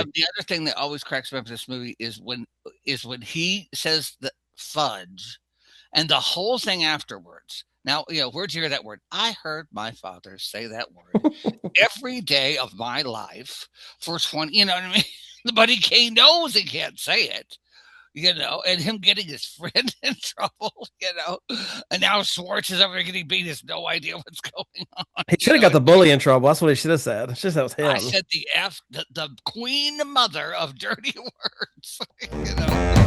the other thing that always cracks me up in this movie is when he says the fudge, and the whole thing afterwards. Now, where'd you hear that word? I heard my father say that word every day of my life for 20. You know what I mean? But he knows he can't say it. And him getting his friend in trouble, and now Schwartz is over there getting beat, has no idea what's going on. He should have got the bully in trouble. That's what he should have said. It's just that was I him. said the queen mother of dirty words. you know.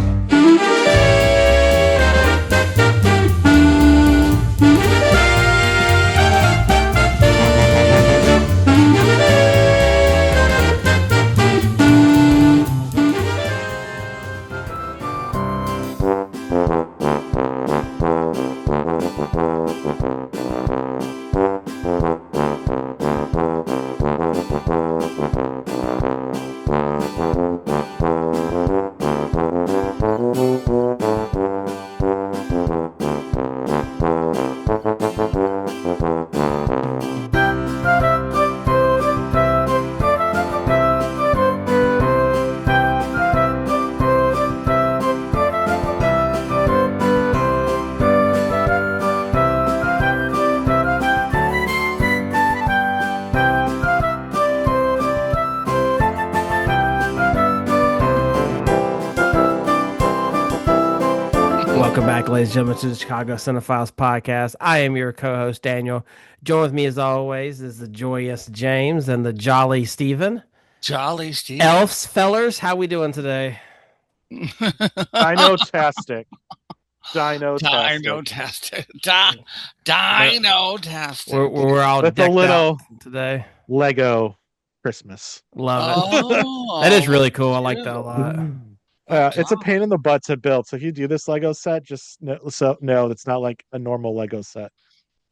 Welcome back, ladies and gentlemen, to the Chicago Cinephiles podcast. I am your co-host, Daniel. Join with me, as always, is the joyous James and the jolly Stephen. Jolly Steve. Elves, fellers, how we doing today? Dino-tastic. Dino-tastic. Dino-tastic. We're all With a decked little out today. Lego Christmas. Love it. Oh, That is really cool. I like that a lot. It's a pain in the butt to build. So if you do this Lego set, just no, it's not like a normal Lego set.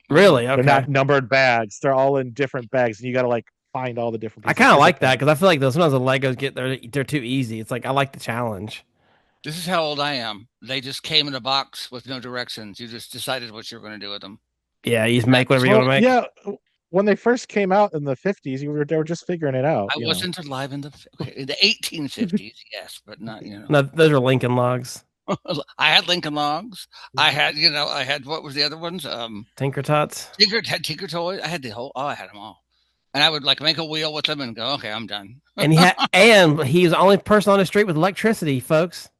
Really? They're Okay. not numbered bags. They're all in different bags, and you got to find all the different I pieces. kind of like that because I feel like sometimes the Legos they're too easy. It's like I like the challenge. This is how old I am. They just came in a box with no directions. You just decided what you were going to do with them. Yeah, you just make whatever you want to make. Yeah, when they first came out in the 50s, they were just figuring it out. I wasn't alive in the 1850s, yes, but not. No, those are Lincoln Logs. I had Lincoln Logs. I had what was the other ones? Tinker Tots. Tinker Toys. I had I had them all. And I would make a wheel with them and go, okay, I'm done. And he was the only person on the street with electricity, folks.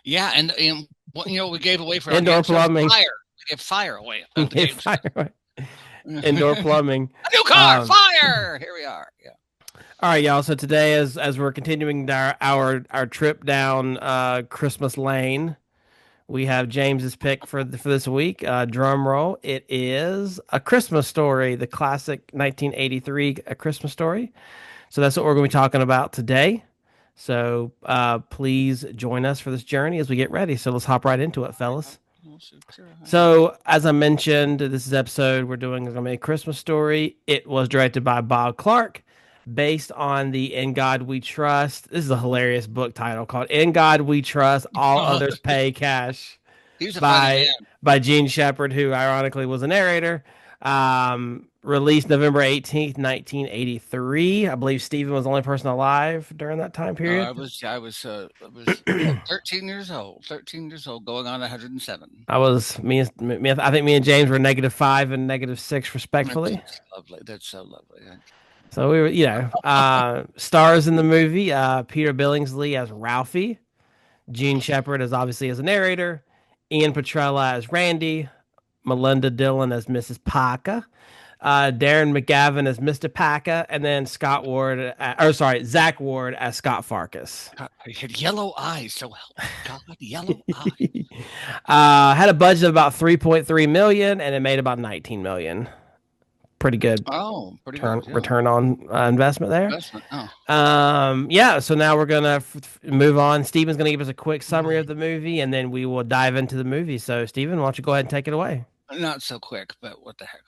Yeah, and we gave away for indoor plumbing. Fire. We gave fire away. Indoor plumbing. A new car, fire. Here we are. Yeah. All right, y'all. So today, as we're continuing our trip down Christmas Lane, we have James's pick for this week. Drum roll. It is A Christmas Story, the classic 1983 A Christmas Story. So that's what we're going to be talking about today. So please join us for this journey as we get ready. So let's hop right into it, fellas. So as I mentioned, this is episode we're doing is going to be A Christmas Story. It was directed by Bob Clark, based on the In God We Trust. This is a hilarious book title called In God We Trust, All Others Pay Cash by Gene Shepard, who ironically was a narrator. Released November 18th, 1983. I believe Stephen was the only person alive during that time period. I was 13 years old. 13 years old, going on 107. I think me and James were -5 and -6 respectively. That's lovely. That's so lovely. So we were, stars in the movie, Peter Billingsley as Ralphie, Gene Shepard as obviously as a narrator, Ian Petrella as Randy, Melinda Dillon as Mrs. Parker, Darren McGavin as Mr. Parker, and then Zach Ward as Scott Farkas. God, he had yellow eyes, so God, yellow eyes. Had a budget of about $3.3 million, and it made about $19 million. Pretty good. Oh, return on investment there. Investment. Oh. So now we're gonna move on. Stephen's gonna give us a quick summary of the movie, and then we will dive into the movie. So, Stephen, why don't you go ahead and take it away? Not so quick, but what the heck?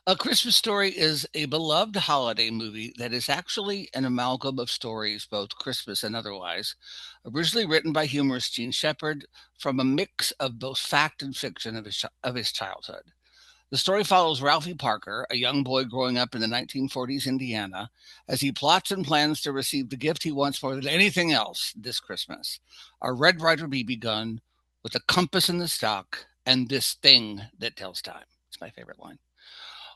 A Christmas Story is a beloved holiday movie that is actually an amalgam of stories, both Christmas and otherwise, originally written by humorist Gene Shepard from a mix of both fact and fiction of his childhood. The story follows Ralphie Parker, a young boy growing up in the 1940s Indiana, as he plots and plans to receive the gift he wants more than anything else this Christmas, a Red Ryder BB gun with a compass in the stock and this thing that tells time. It's my favorite line.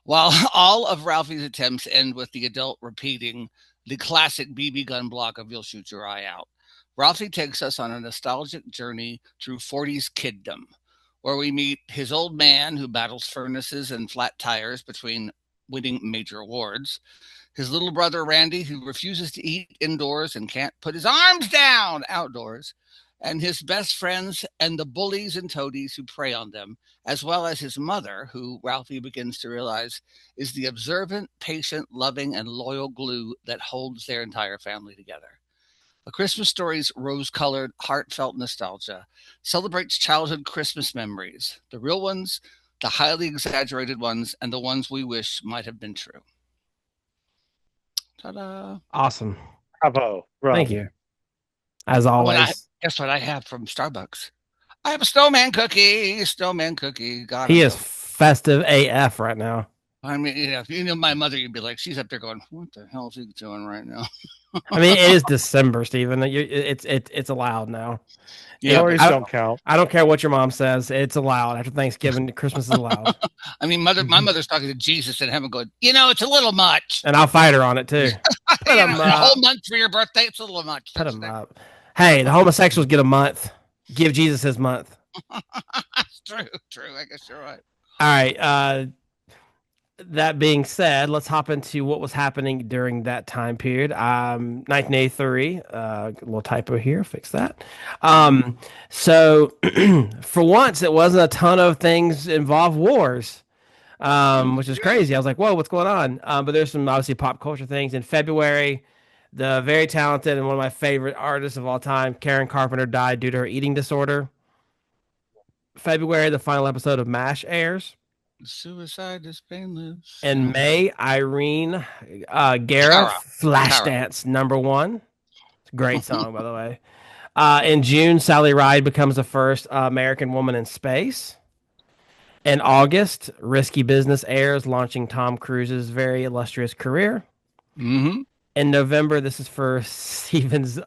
While all of Ralphie's attempts end with the adult repeating the classic BB gun block of "You'll shoot your eye out," Ralphie takes us on a nostalgic journey through 40s kiddom, where we meet his old man who battles furnaces and flat tires between winning major awards, his little brother Randy who refuses to eat indoors and can't put his arms down outdoors, and his best friends and the bullies and toadies who prey on them, as well as his mother, who Ralphie begins to realize is the observant, patient, loving, and loyal glue that holds their entire family together. A Christmas Story's rose-colored, heartfelt nostalgia celebrates childhood Christmas memories, the real ones, the highly exaggerated ones, and the ones we wish might have been true. Ta-da! Awesome. Bravo. Thank you. As always. Guess what I have from Starbucks? I have a snowman cookie. Snowman cookie. God, he is festive AF right now. I mean, if you know my mother, you'd be like, she's up there going, "What the hell is he doing right now?" I mean, it is December, Stephen. It's allowed now. Yeah, stories don't count. I don't care what your mom says. It's allowed after Thanksgiving. Christmas is allowed. I mean, my mother's talking to Jesus and heaven, going, it's a little much. And I'll fight her on it too. Put a whole month for your birthday. It's a little much. Put them up. Hey, the homosexuals get a month. Give Jesus his month. That's true. I guess you're right. All right. That being said, let's hop into what was happening during that time period. 1983, a little typo here, fix that. So for once, it wasn't a ton of things involve wars, which is crazy. I was like, whoa, what's going on? But there's some obviously pop culture things. In February, the very talented and one of my favorite artists of all time, Karen Carpenter, died due to her eating disorder. February, the final episode of MASH airs. Suicide is painless. In May, Irene Guerra, Flashdance #1. Great song, by the way. In June, Sally Ride becomes the first American woman in space. In August, Risky Business airs, launching Tom Cruise's very illustrious career. Mm-hmm. In November, this is for Stephen's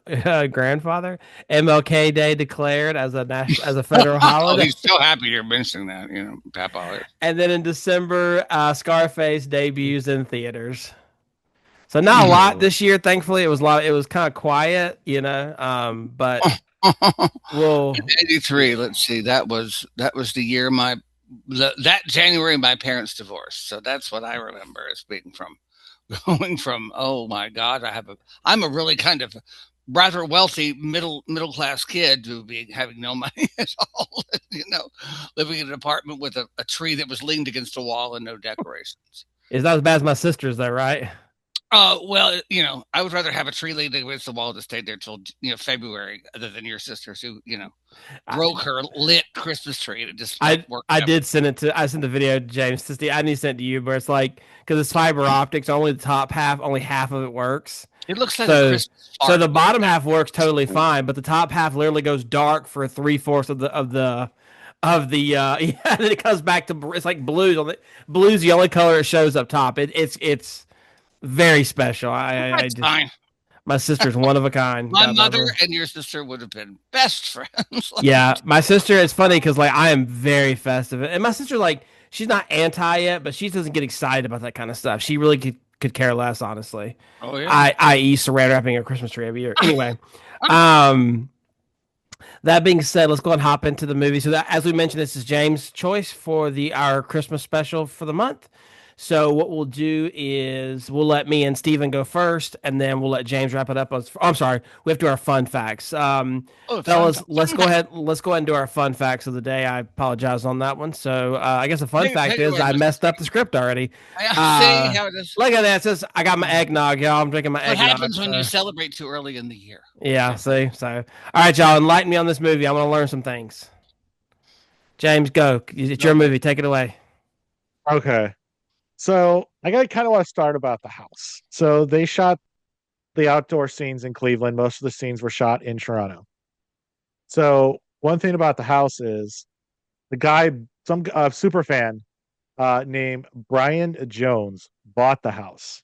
grandfather. MLK Day declared as a federal holiday. He's so happy you're mentioning that, Papa. And then in December, Scarface debuts in theaters. So not a lot this year. Thankfully, it was kind of quiet, But well, 83. Let's see. That was the year that January my parents divorced. So that's what I remember as being from. Going from, oh my God, I'm a really kind of rather wealthy middle class kid to be having no money at all, living in an apartment with a tree that was leaned against a wall and no decorations. Is that as bad as my sister's though, right? Well, I would rather have a tree leaned against the wall that stayed there till February, other than your sister's who broke her lit Christmas tree. It just worked. I sent the video to James. I need to send it to you, but it's like because it's fiber optics, only the top half, only half of it works. It looks like a Christmas so the bottom half works totally fine, but the top half literally goes dark for 3/4 of the and then it comes back to it's like blues. Blue's the only color it shows up top. It's very special. Fine. My sister's one of a kind. My mother and your sister would have been best friends. Yeah, my sister. It's funny because I am very festive, and my sister she's not anti it, but she doesn't get excited about that kind of stuff. She really could care less, honestly. Oh yeah. I.e. saran wrapping a Christmas tree every year. Anyway, that being said, let's go and hop into the movie. So that, as we mentioned, this is James' choice for our Christmas special for the month. So what we'll do is we'll let me and Steven go first, and then we'll let James wrap it up. I'm sorry, we have to do our fun facts. Fellas, let's go ahead and do our fun facts of the day. I apologize on that one. So I guess the fun fact is I messed up the script already. See how it is. Look at that. It says I got my eggnog, y'all. I'm drinking my eggnog. What happens when you celebrate too early in the year? Yeah, see? So, all right, y'all, enlighten me on this movie. I want to learn some things. James, go. It's your movie. Take it away. Okay. So I kind of want to start about the house. So they shot the outdoor scenes in Cleveland. Most of the scenes were shot in Toronto. So one thing about the house is the guy, some super fan, named Brian Jones bought the house,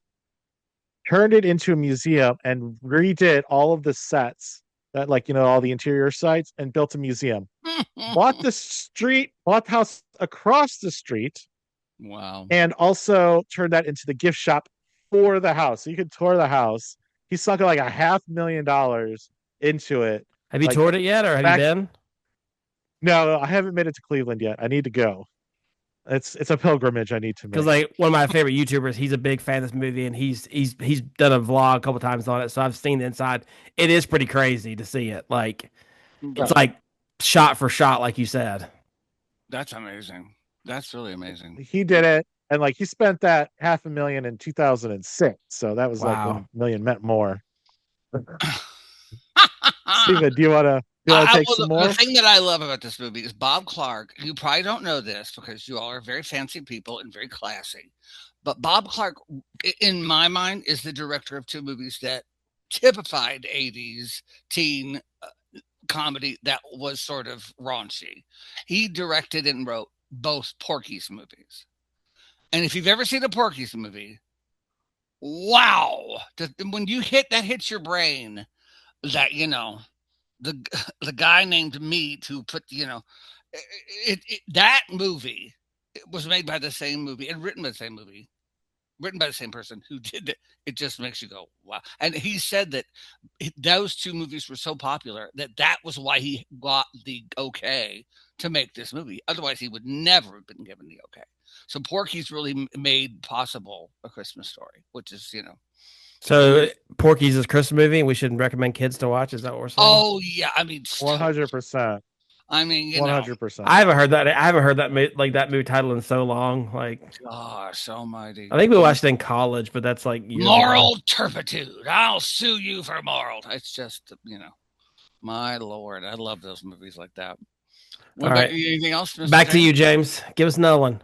turned it into a museum, and redid all of the sets that, like, all the interior sites, and built a museum. Bought the house across the street, Wow. and also turned that into the gift shop for the house. So you could tour the house. He sunk like $500,000 into it. Have you Like toured it yet, or have you back, been? no, I haven't made it to Cleveland yet. I need to go. It's a pilgrimage I need to Because make. like one of my favorite YouTubers, he's a big fan of this movie, and he's done a vlog a couple times on it. So I've seen the inside. It is pretty crazy to see it. Like it's Right. like shot for shot, like you said. That's amazing. That's really amazing. He did it, and like he spent that 500,000 in 2006. So that was like Wow. when million meant more. Steven, do you want to take Well, some the more? thing that I love about this movie is Bob Clark. You probably don't know this because you all are very fancy people and very classy. But Bob Clark, in my mind, is the director of two movies that typified 80s teen comedy that was sort of raunchy. He directed and wrote both Porky's movies. And if you've ever seen a Porky's movie, wow. When you hits your brain that, the the guy named Meat who put that movie was made by the same movie and written by the same movie, written by the same person who did it. It just makes you go wow. And he said that those two movies were so popular that was why he got the okay to make this movie. Otherwise, he would never have been given the okay. So Porky's really made possible A Christmas Story, which is So Porky's is a Christmas movie, and we should recommend kids to watch. Is that what we're saying? oh yeah, I mean, 100%. I mean, 100%. I haven't heard that. I haven't heard that like that movie title in so long. Like gosh almighty. I think we watched it in college, but that's like years Moral ago. turpitude. I'll sue you for moral. It's just, my lord. I love those movies like that. What All about right, anything else, Mr. back to James? you, James. Give us another one.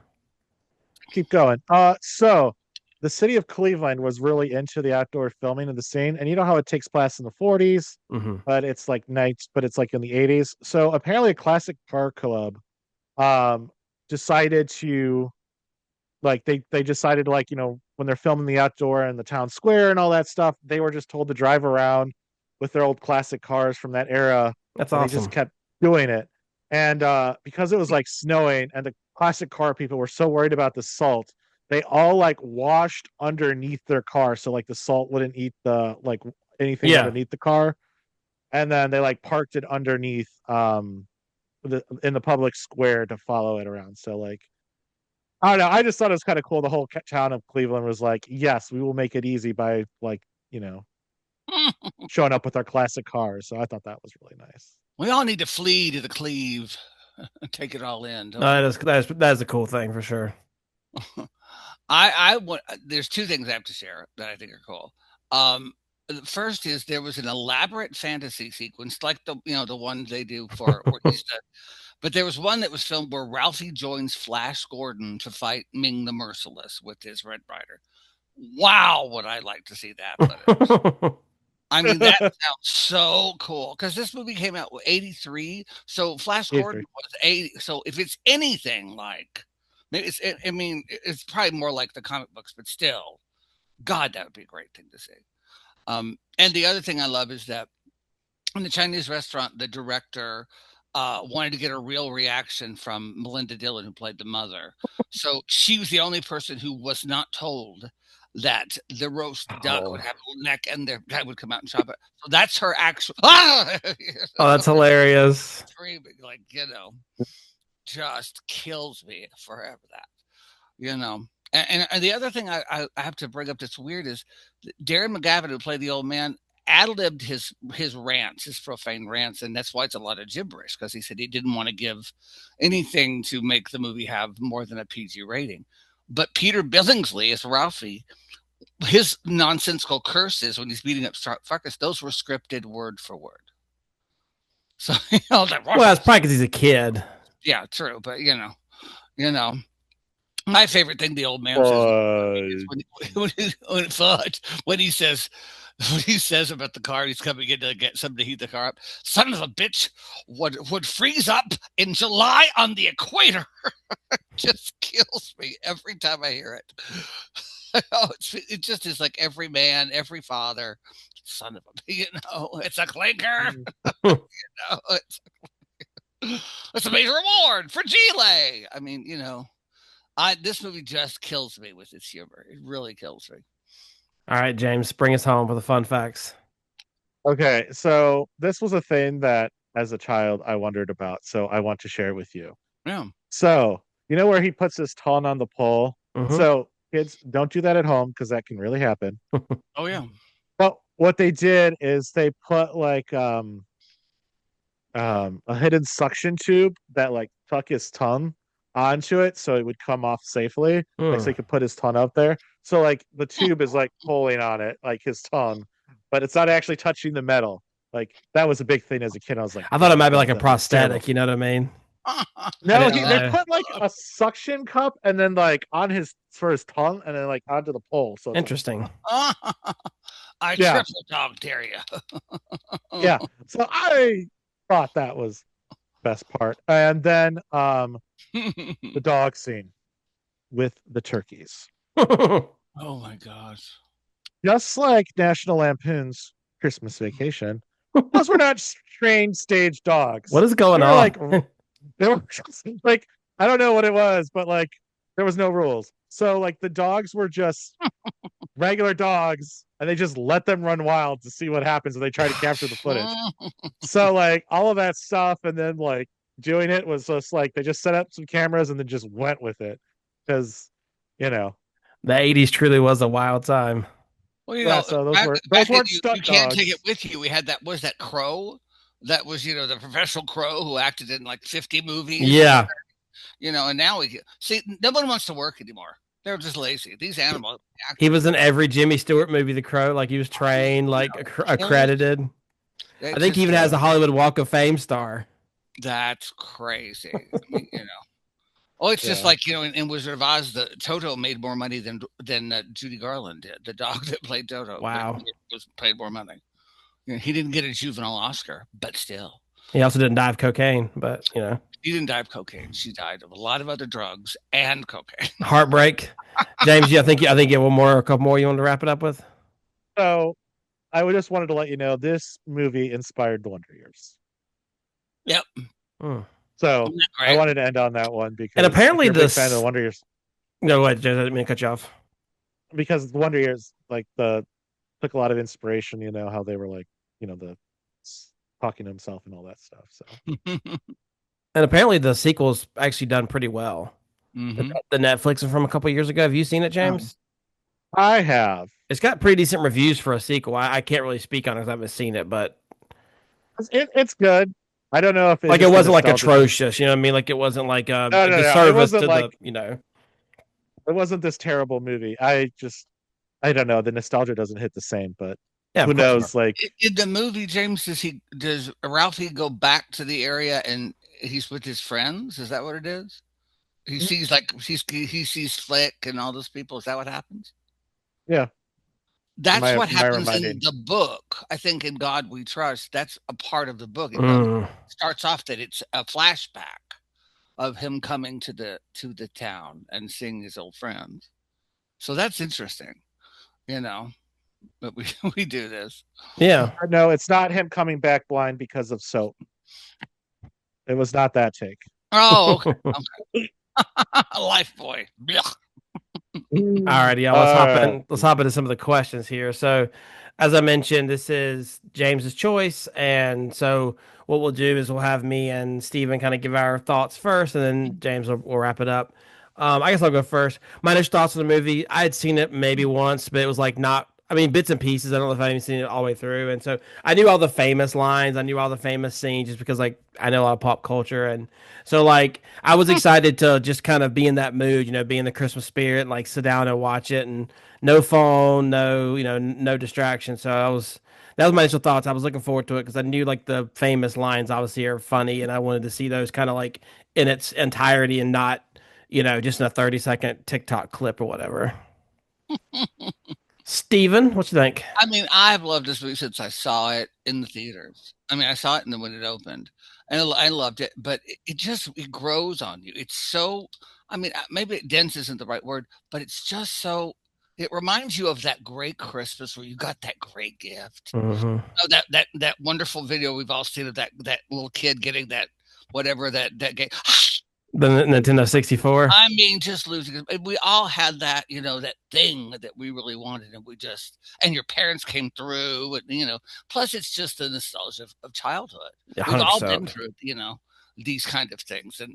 Keep going. So the city of Cleveland was really into the outdoor filming of the scene, and you know how it takes place in the 40s, Mm-hmm. but it's like nights, but it's like in the 80s. So apparently, a classic car club um decided to, like, they decided, like, when they're filming the outdoor and the town square and all that stuff, they were just told to drive around with their old classic cars from that era, That's and they just awesome. kept doing it. And because it was like snowing and the classic car people were so worried about the salt, they all like washed underneath their car so like the salt wouldn't eat the, like, anything Yeah. underneath the car. And then they like parked it underneath in the public square to follow it around. So like, I don't know. I just thought it was kind of cool. The whole town of Cleveland was like, yes, we will make it easy by, like, showing up with our classic cars. So I thought that was really nice. We all need to flee to the Cleve and take it all in, No, don't that is a cool thing for sure. we? I want. There's two things I have to share that I think are cool. The first is there was an elaborate fantasy sequence, like the one they do for where he's but there was one that was filmed where Ralphie joins Flash Gordon to fight Ming the Merciless with his Red Ryder. Wow, would I like to see that footage? I mean, that sounds so cool because this movie came out with 83. So Flash Gordon 83. was 80. So if it's anything like, maybe I mean, it's probably more like the comic books, but still, God, that would be a great thing to see. And the other thing I love is that in the Chinese restaurant, the director wanted to get a real reaction from Melinda Dillon, who played the mother. So she was the only person who was not told that the roast duck would have a neck and the guy would come out and chop it. So that's her actual. Oh, that's hilarious. Screaming, like, just kills me forever. And the other thing I have to bring up that's weird is Darren McGavin, who played the old man, ad-libbed his rants, his profane rants, and that's why it's a lot of gibberish because he said he didn't want to give anything to make the movie have more than a PG rating. But Peter Billingsley as Ralphie, his nonsensical curses when he's beating up fuckers, those were scripted word for word. So well, it's probably because he's a kid. Yeah, true, but my favorite thing the old man says is when he says about the car, he's coming in to get somebody to heat the car up. Son of a bitch would freeze up in July on the equator. Just kills me every time I hear it. Oh, it just is like every man, every father, son of a, it's a clinker. Mhm. It's, it's a major reward for Gile. I mean, I this movie just kills me with its humor. It really kills me. All right, James, bring us home with the fun facts. Okay, so this was a thing that as a child I wondered about, so I want to share it with you. Yeah. So, you know where he puts his tongue on the pole? Hmm. So, kids, don't do that at home because that can really happen. Oh yeah. But what they did is they put like a hidden suction tube that like tuck his tongue onto it so it would come off safely. Like so he could put his tongue up there. So like the tube is like pulling on it, like his tongue, but it's not actually touching the metal. Like that was a big thing as a kid. I was like, I thought it oh might be no, like a that's terrible. prosthetic. You know what I mean? I No, didn't they know. put like a suction cup and then like on his for his tongue and then like onto the pole. So it's like, Interesting. I yeah, triple dog dare you. yeah. So I thought that was best part. And then the dog scene with the turkeys. Oh my gosh. Just like National Lampoon's Christmas Vacation, those were not trained stage What dogs. is They going were on? like they were just, like I don't know what it was, but like there was no rules. So like the dogs were just regular dogs and they just let them run wild to see what happens and they try to capture the footage. So like all of that stuff and then like doing it was just like they just set up some cameras and then just went with it because you know The 80s truly was a wild time. Well, yeah, so back those back then weren't you stunt can't take it dogs. with you. We had that was that crow that was the professional crow who acted in like 50 movies and Yeah. and now we see no one wants to work anymore. They're just lazy. These animal He actors was in are every Jimmy Stewart movie, The Crow. Like he was trained, like killing. accredited. They I think he just even has Yeah. a Hollywood Walk of Fame star. that's crazy. I mean, oh, it's just Yeah. like in Wizard of Oz, the Toto made more money than Judy Garland did. The dog that played Toto Wow. was paid more money. He didn't get a juvenile Oscar, but still. He also didn't die of cocaine, but She didn't die of cocaine. She died of a lot of other drugs and cocaine. heartbreak. James, yeah, I think you have one more, a couple more you want to wrap it up with. So I would just wanted to let you know this movie inspired the Wonder Years. Yep. Hmm. So Isn't that I great? wanted to end on that one And because if apparently you're a big fan of the this. Wonder Years, No, what? James, I didn't mean to cut you off. because the Wonder Years like the took a lot of inspiration, how they were like, the talking to himself and all that stuff. So And apparently the sequel's actually done pretty well. The, hmm the Netflix from a couple years ago. Have you seen it, James? I have. It's got pretty decent reviews for a sequel. I can't really speak on it because I haven't seen it, but It's good. I don't know if it's like it just the wasn't like nostalgia thing. atrocious. You know what I mean? Like it wasn't like No, a no, no. It disservice wasn't to like the. it wasn't this terrible movie. I don't know. The nostalgia doesn't hit the same, but Yeah, who of course not. knows? Like, In the movie, James, does Ralphie go back to the area and he's with his friends? Is that what it is? He sees he sees Flick and all those people. Is that what happens? yeah. That's what Am I happens in reminding? the book. I think in God We Trust. That's a part of the book. Mm. Starts off that it's a flashback of him coming to the town and seeing his old friends. So that's interesting, you know. But we we do this. Yeah. No, it's not him coming back blind because of soap. It was not that take. Oh, okay. Life boy. Alrighty, y'all. Let's hop Uh, in. Let's hop into some of the questions here. So, as I mentioned, this is James's choice, and so what we'll do is we'll have me and Steven kind of give our thoughts first, and then James will wrap it up. I guess I'll go first. My initial thoughts on the movie: I had seen it maybe once, but it was like not. I mean, bits and pieces. I don't know if I've even seen it all the way through, and so I knew all the famous lines. I knew all the famous scenes just because like I know a lot of pop culture, and so like I was excited to just kind of be in that mood, be in the Christmas spirit, and, like sit down and watch it, and no phone, no no distraction. So that was my initial thoughts. I was looking forward to it because I knew like the famous lines obviously are funny, and I wanted to see those kind of like in its entirety and not just in a 30-second TikTok clip or whatever. Steven, what you think? I mean, I've loved this movie since I saw it in the theaters. I mean, I saw it when it opened, and I loved it. But it just it grows on you. It's so. I mean, maybe dense isn't the right word, but it's just so. It reminds you of that great Christmas where you got that great gift. Hmm. Oh, that wonderful video we've all seen of that little kid getting that whatever that game. The Nintendo 64. I mean, just losing it. We all had that, that thing that we really wanted, and and your parents came through, and plus it's just the nostalgia of childhood. We've all been 100%. through, these kind of things, and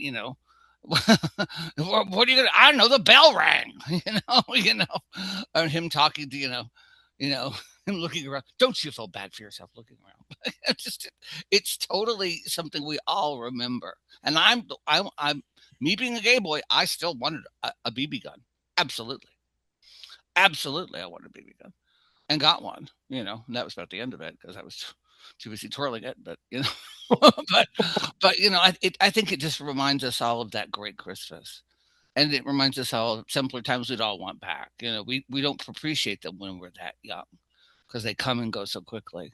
what are you gonna? I don't know. The bell rang, and him talking to him looking around. Don't you feel bad for yourself looking around? It's totally something we all remember, and I'm me being a gay boy, I still wanted a BB gun. Absolutely. Absolutely, I wanted a BB gun and got one, and that was about the end of it because I was too busy twirling it. But, but, I think it just reminds us all of that great Christmas. And it reminds us all of simpler times we'd all want back. We don't appreciate them when we're that young because they come and go so quickly.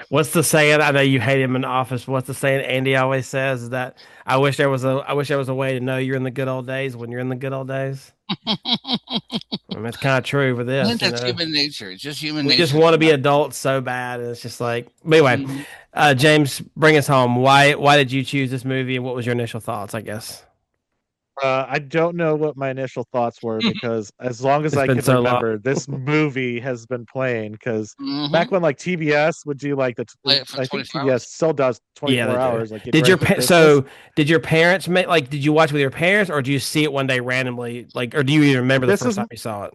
What's the saying? I know you hate him in the office. What's the saying Andy always says is that I wish there was a way to know you're in the good old days when you're in the good old days. I mean, it's kind of true for I think this, that's human nature. It's just human We just nature. want to be adults so bad, and it's just like. But anyway, Mhm. James, bring us home. Why did you choose this movie, and what was your initial thoughts? I guess I don't know what my initial thoughts were because as long as it's I been can so long. remember, this movie has been playing. Because back Mhm. when like TBS would do like Play it for I think 24 TBS hours. still does Yeah, 24 they do. hours, like getting ready for Christmas. Did your parents make like did you watch with your parents or do you see it one day randomly like or do you even remember the This first is time you saw it?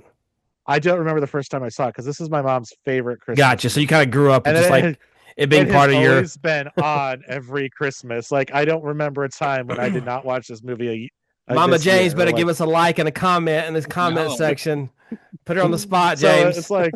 I don't remember the first time I saw it because this is my mom's favorite Christmas Gotcha. So you kind movie, of grew up with and just like it being it has part of your always been on every Christmas. Like I don't remember a time when I did not watch this movie Mama this James year. better Like give us a like and a comment in this comment No. section. Put her on the spot, so James. it's like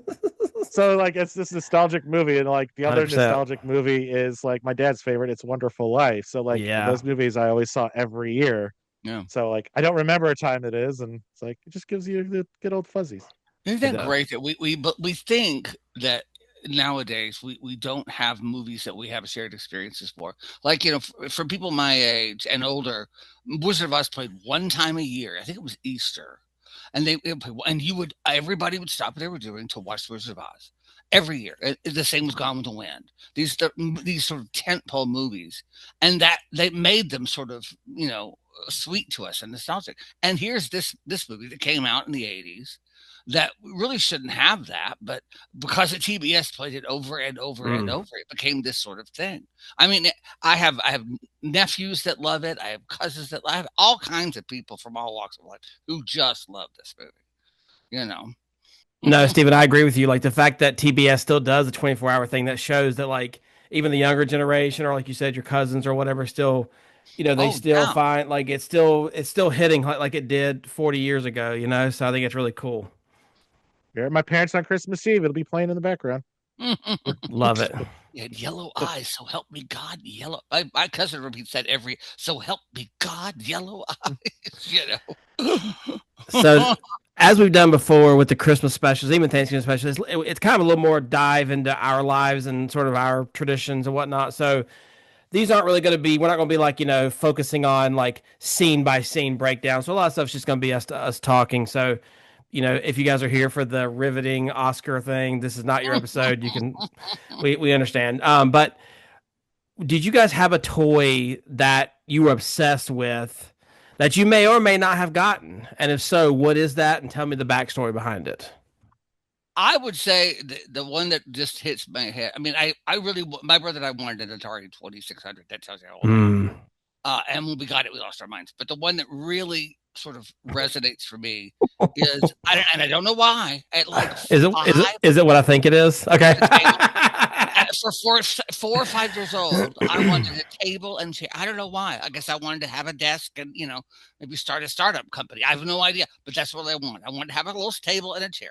it's this nostalgic movie, and like the other 100%. nostalgic movie is like my dad's favorite. It's Wonderful Life. So like Yeah. those movies I always saw every year. Yeah. So like I don't remember a time it is, and it's like it just gives you the good old fuzzies. Isn't It that does. great that we think that nowadays we don't have movies that we have shared experiences for. Like, for people my age and older, Wizard of Oz played one time a year. I think it was Easter. And and everybody would stop what they were doing to watch Wizard of Oz every year. The same was Gone with the Wind. These sort of tentpole movies, and that they made them sort of sweet to us and nostalgic. And here's this movie that came out in the '80s that really shouldn't have that, but because the TBS played it over and over and Mm. over, it became this sort of thing. I mean, I have nephews that love it. I have cousins that I have all kinds of people from all walks of life who just love this movie. You know. No, Steven, I agree with you. Like the fact that TBS still does the 24-hour thing that shows that like even the younger generation or like you said your cousins or whatever still they Oh still yeah. find like it's still hitting like it did 40 years ago. So I think it's really cool. Here at my parents on Christmas Eve, it'll be playing in the background. Love it. You had yellow eyes, so help me God, yellow. My cousin repeats that every. So help me God, yellow eyes. So as we've done before with the Christmas specials, even Thanksgiving specials, it's kind of a little more dive into our lives and sort of our traditions and whatnot. So these aren't really going to be, we're not going to be like, focusing on like scene by scene breakdown. So a lot of stuff's just going to be us talking. So, if you guys are here for the riveting Oscar thing, this is not your episode. We understand. But did you guys have a toy that you were obsessed with that you may or may not have gotten? And if so, what is that? And tell me the backstory behind it. I would say the one that just hits my head. I mean, I really, my brother and I wanted an Atari 2600. That tells you how old I am. Mm. And when we got it, we lost our minds. But the one that really sort of resonates for me is, and I don't know why, at like Is it what I think it is? Okay. the table, for 4 or 5 years old, I wanted a table and chair. I don't know why. I guess I wanted to have a desk and maybe start a startup company. I have no idea, but that's what I want. I want to have a little table and a chair.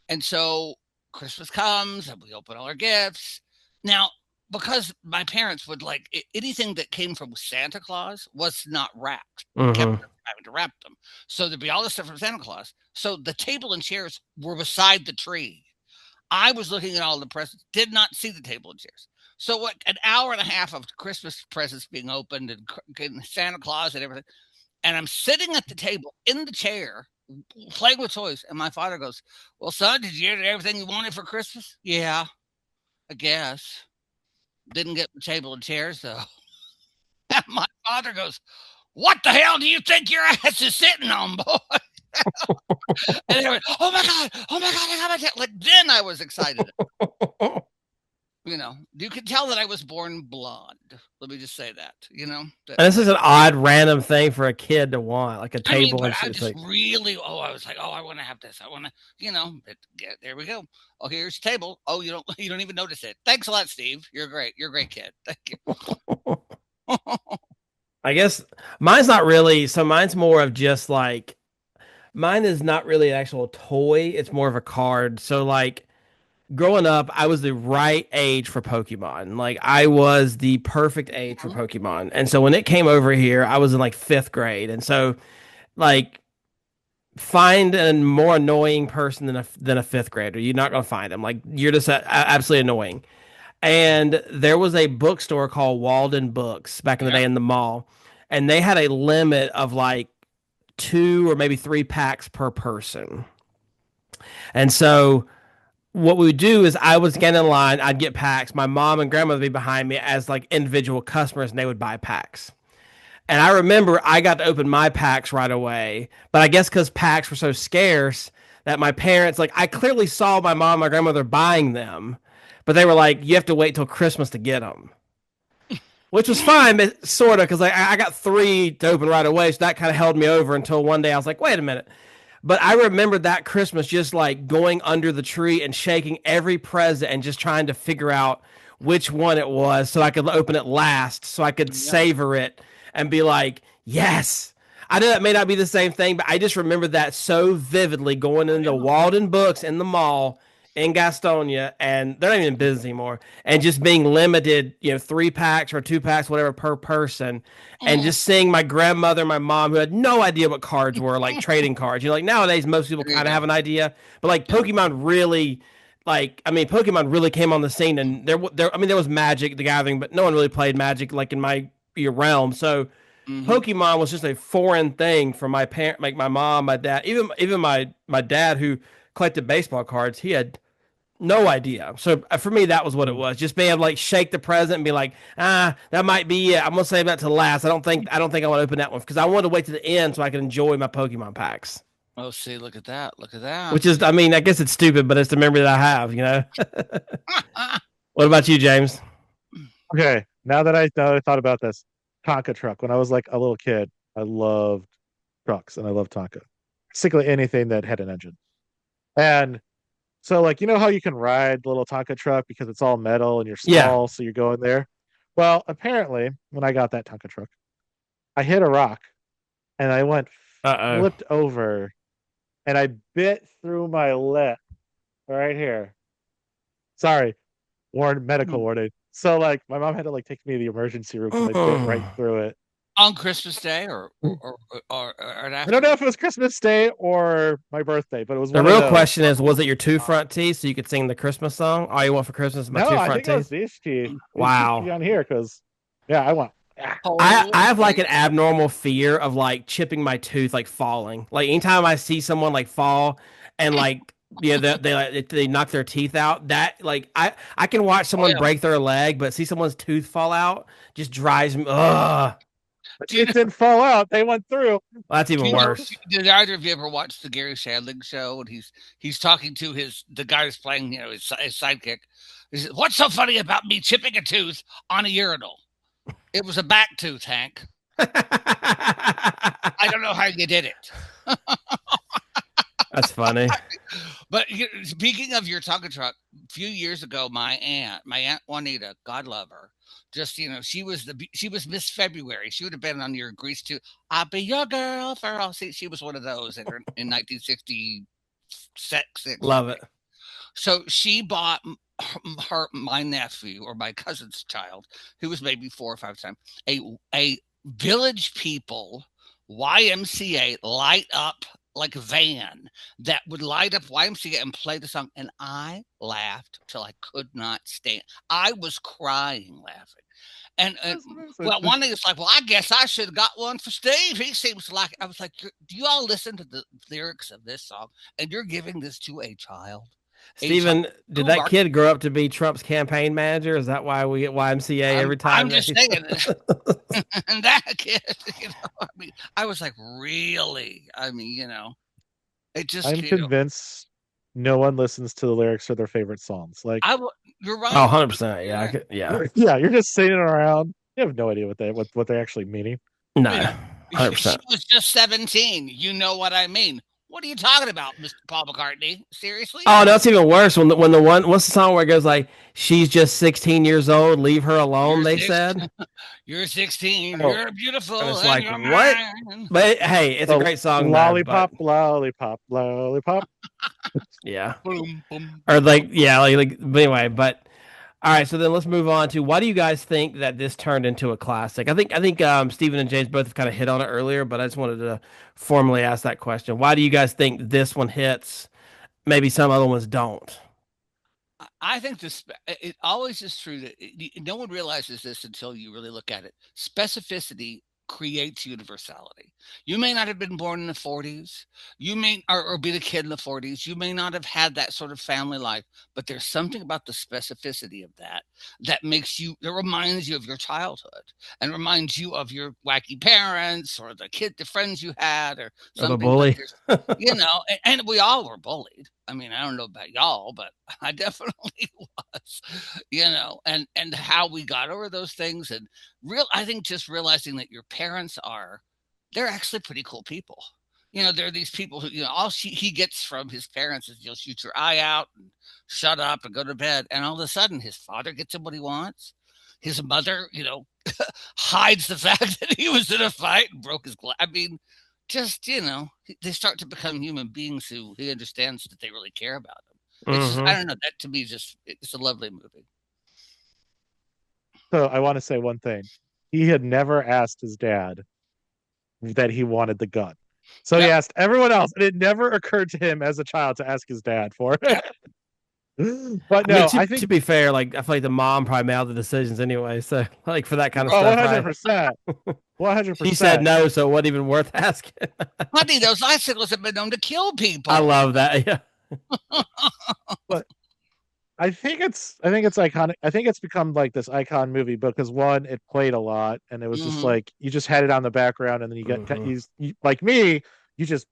And so Christmas comes and we open all our gifts. Now, because my parents would anything that came from Santa Claus was not wrapped. Kept Mm-hmm. having to wrap them. So there'd be all this stuff from Santa Claus. So the table and chairs were beside the tree. I was looking at all the presents, did not see the table and chairs. So what? An hour and a half of Christmas presents being opened and Santa Claus and everything, and I'm sitting at the table in the chair playing with toys, and my father goes, "Well, son, did you get everything you wanted for Christmas?" Yeah, I guess. Didn't get the table and chairs though. And my father goes, "What the hell do you think your ass is sitting on, boy?" And they went, "Oh my god, oh my god, I got my table." Like then I was excited. You can tell that I was born blonde. Let me just say that. And this is an odd, random thing for a kid to want, like a I mean, table but and I shit. just really, I was like, oh, I want to have this. I want to, there we go. Oh, here's your table. Oh, you don't even notice it. Thanks a lot, Steve. You're great. You're a great kid. Thank you. I guess mine's not really. So mine's more of just like mine is not really an actual toy. It's more of a card. So like growing up, I was the right age for Pokemon. Like I was the perfect age for Pokemon. And so when it came over here, I was in like fifth grade. And so like find a more annoying person than a fifth grader. You're not gonna find them. Like you're just absolutely annoying. And there was a bookstore called Walden Books back in the Yeah. day in the mall, and they had a limit of like two or maybe three packs per person. And so what we would do is I was getting in line, I'd get packs. My mom and grandmother would be behind me as like individual customers, and they would buy packs. And I remember I got to open my packs right away, but I guess because packs were so scarce that my parents, like, I clearly saw my mom and my grandmother buying them, but they were like, you have to wait till Christmas to get them, which was fine, but sort of, because I got three to open right away. So that kind of held me over until one day I was like, wait a minute. But I remember that Christmas just like going under the tree and shaking every present and just trying to figure out which one it was so I could open it last so I could Yeah. savor it and be like, yes. I know that may not be the same thing, but I just remember that so vividly going into Walden Books in the mall in Gastonia, and they're not even in business anymore, and just being limited, three packs or two packs, whatever, per person, and Mm, just seeing my grandmother and my mom who had no idea what cards were, like trading cards. Like nowadays, most people there you kind of go. have an idea, but like Yeah. Pokemon really. Like I mean, Pokemon really came on the scene, and I mean, there was Magic the Gathering, but no one really played Magic like in my your realm. So Hmm. Pokemon was just a foreign thing for my parent, like my mom, my dad, even my dad who collected baseball cards. He had no idea. So for me, that was what it Mm. was. Just being able to like shake the present and be like, that might be it. I'm gonna save that to last. I don't think I want to open that one because I wanted to wait to the end so I could enjoy my Pokemon packs. Oh, see, look at that. Look at that. Which is, I mean, I guess it's stupid, but it's the memory that I have. What about you, James? Okay, now that I thought about this, Tonka truck. When I was like a little kid, I loved trucks and I loved Tonka. Basically anything that had an engine. And so like you know how you can ride the little Tonka truck because it's all metal and you're Yeah. small, so you're going there. Well, apparently when I got that Tonka truck, I hit a rock and I went Uh flipped over and I bit through my lip right here. Sorry, medical warning. So like my mom had to like take me to the emergency room because I bit right oh. through it. On Christmas Day or I don't after? know if it was Christmas Day or my birthday, but it was The one of real those. question is, was it your two front teeth so you could sing the Christmas song? All you want for Christmas is my No, two I front think it was teeth. these teeth. These teeth should be Wow. on here because, yeah, I want. Yeah. I have like Holy. an abnormal fear of like chipping my tooth, like falling. Like anytime I see someone like fall and like they knock their teeth out, that like I can watch Oh someone yeah. break their leg, but see someone's tooth fall out just drives me. Ugh, The Do you teeth know? didn't fall out; they went through. well, that's Do even you know? worse. Did either of you ever watch the Gary Shandling show? And he's talking to the guy who's playing, his sidekick. He says, "What's so funny about me chipping a tooth on a urinal? It was a back tooth, Hank. I don't know how you did it." That's funny. But speaking of your Tonka truck, a few years ago, my aunt Juanita, God love her, just she was Miss February. She would have been on your Grease too. I'll be your girl for all. See, she was one of those in 1966. Love it. So she bought. my nephew or my cousin's child, who was maybe 4 or 5 times, a village people YMCA light up like a van that would light up YMCA and play the song, and I laughed till I could not stand. I was crying laughing. And well, one thing is like, well, I guess I should have got one for Steve. He seems like I was like, do you all listen to the lyrics of this song? And you're giving this to a child Steven, did who that marked. kid grow up to be Trump's campaign manager? Is that why we get YMCA every I'm time that just he's saying, and that kid, I mean, I was like, really? I mean, it just, I'm convinced no one listens to the lyrics of their favorite songs. Like, you're Oh, right. 100%. Yeah, Yeah. yeah. yeah, you're just sitting around. You have no idea what they're actually meaning. No, Yeah. She 100%. was just 17. You know what I mean? What are you talking about, Mr. Paul McCartney? Seriously? Oh, no, it's even worse when the one what's the song where it goes like she's just 16 years old, leave her alone, You're they six. said. You're 16. Oh, You're And beautiful, it's and like, you're what? mine. But hey, it's a the great song though, but lollipop, lollipop, lollipop. yeah. Boom, boom, Or boom. like yeah, but anyway, but all right, so then let's move on to why do you guys think that this turned into a classic? I think Stephen and James both have kind of hit on it earlier, but I just wanted to formally ask that question. Why do you guys think this one hits? Maybe some other ones don't. I think this it always is true that no one realizes this until you really look at it. Specificity creates universality. You may not have been born in the 40s. You may or be the kid in the 40s. You may not have had that sort of family life, but there's something about the specificity of that makes you that reminds you of your childhood and reminds you of your wacky parents or the friends you had or Of a something. But bully. there's and we all were bullied. I mean, I don't know about y'all, but I definitely was, and how we got over those things and I think just realizing that your parents they're actually pretty cool people. They're these people who, all he gets from his parents is you'll shoot your eye out and shut up and go to bed. And all of a sudden his father gets him what he wants. His mother, hides the fact that he was in a fight and broke his glass. I mean, just, they start to become human beings who he understands that they really care about him. It's just, I Hmm. don't know. That to me, it's a lovely movie. So I want to say one thing. He had never asked his dad that he wanted the gun. So he Yep. asked everyone else, and it never occurred to him as a child to ask his dad for it. Yep. But I mean, no, I to think be fair, like I feel like the mom probably made all the decisions anyway. So like for that kind of oh, stuff, right? 100%. She said 100%. no, so it wasn't even worth asking. Honey, those icicles have been known to kill I people. love that. Yeah. But I think it's iconic. I think it's become like this icon movie because one, it played a lot, and it was just Hmm. like you just had it on the background, and then Hmm. like me, you just